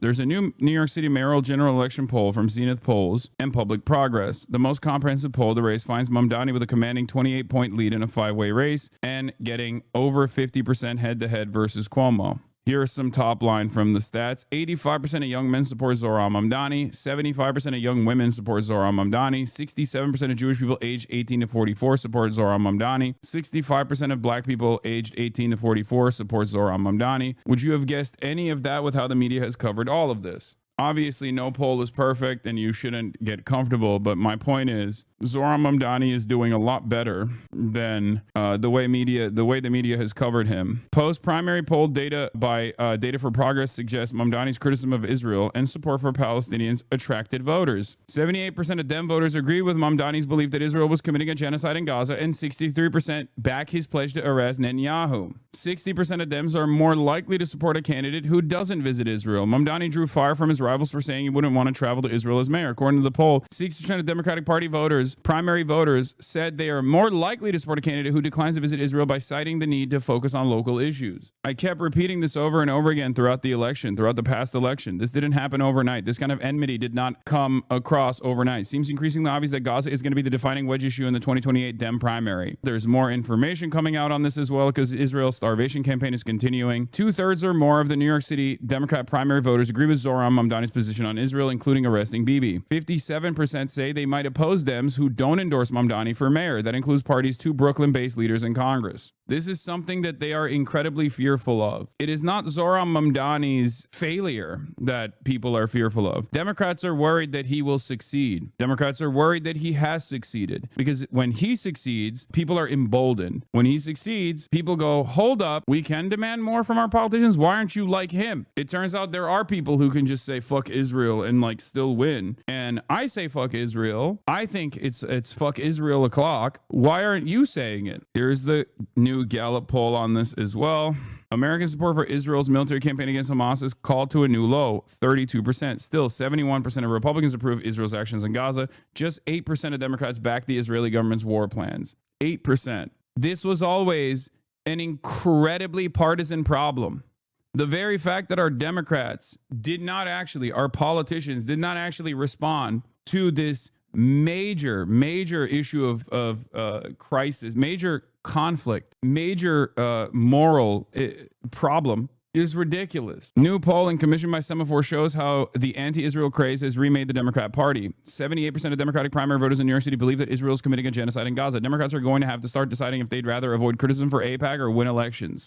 There's a new New York City mayoral general election poll from Zenith Polls and Public Progress. The most comprehensive poll of the race finds Mamdani with a commanding 28-point lead in a five-way race and getting over 50% head-to-head versus Cuomo. Here are some top line from the stats. 85% of young men support Zohran Mamdani. 75% of young women support Zohran Mamdani. 67% of Jewish people aged 18 to 44 support Zohran Mamdani. 65% of black people aged 18 to 44 support Zohran Mamdani. Would you have guessed any of that with how the media has covered all of this? Obviously, no poll is perfect and you shouldn't get comfortable, but my point is Zohran Mamdani is doing a lot better than the way the media has covered him. Post-primary poll data by Data for Progress suggests Mamdani's criticism of Israel and support for Palestinians attracted voters. 78% of Dem voters agreed with Mamdani's belief that Israel was committing a genocide in Gaza, and 63% back his pledge to arrest Netanyahu. 60% of Dems are more likely to support a candidate who doesn't visit Israel. Mamdani drew fire from his rivals for saying he wouldn't want to travel to Israel as mayor. According to the poll, 60% of Democratic Party voters, primary voters, said they are more likely to support a candidate who declines to visit Israel by citing the need to focus on local issues. I kept repeating this over and over again throughout the past election. This didn't happen overnight. This kind of enmity did not come across overnight. Seems increasingly obvious that Gaza is going to be the defining wedge issue in the 2028 Dem primary. There's more information coming out on this as well because Israel's starvation campaign is continuing. 2/3 or more of the New York City Democrat primary voters agree with Zohran Mamdani's position on Israel, including arresting Bibi. 57% say they might oppose Dems who don't endorse Mamdani for mayor. That includes party's two Brooklyn-based leaders in Congress. This is something that they are incredibly fearful of. It is not Zohran Mamdani's failure that people are fearful of. Democrats are worried that he will succeed. Democrats are worried that he has succeeded because when he succeeds, people are emboldened. When he succeeds, people go, hold up, we can demand more from our politicians. Why aren't you like him? It turns out there are people who can just say fuck Israel and like still win. And I say fuck Israel. I think it's fuck Israel o'clock. Why aren't you saying it? Here's the new Gallup poll on this as well. American support for Israel's military campaign against Hamas is called to a new low, 32%. Still, 71% of Republicans approve Israel's actions in Gaza. Just 8% of Democrats back the Israeli government's war plans. 8%. This was always an incredibly partisan problem. The very fact that our Democrats our politicians did not actually respond to this major issue of crisis, major conflict, major moral problem is ridiculous. New poll and commissioned by Semaphore shows how the anti-Israel craze has remade the Democrat Party. 78% of Democratic primary voters in New York City believe that Israel is committing a genocide in Gaza. Democrats are going to have to start deciding if they'd rather avoid criticism for AIPAC or win elections.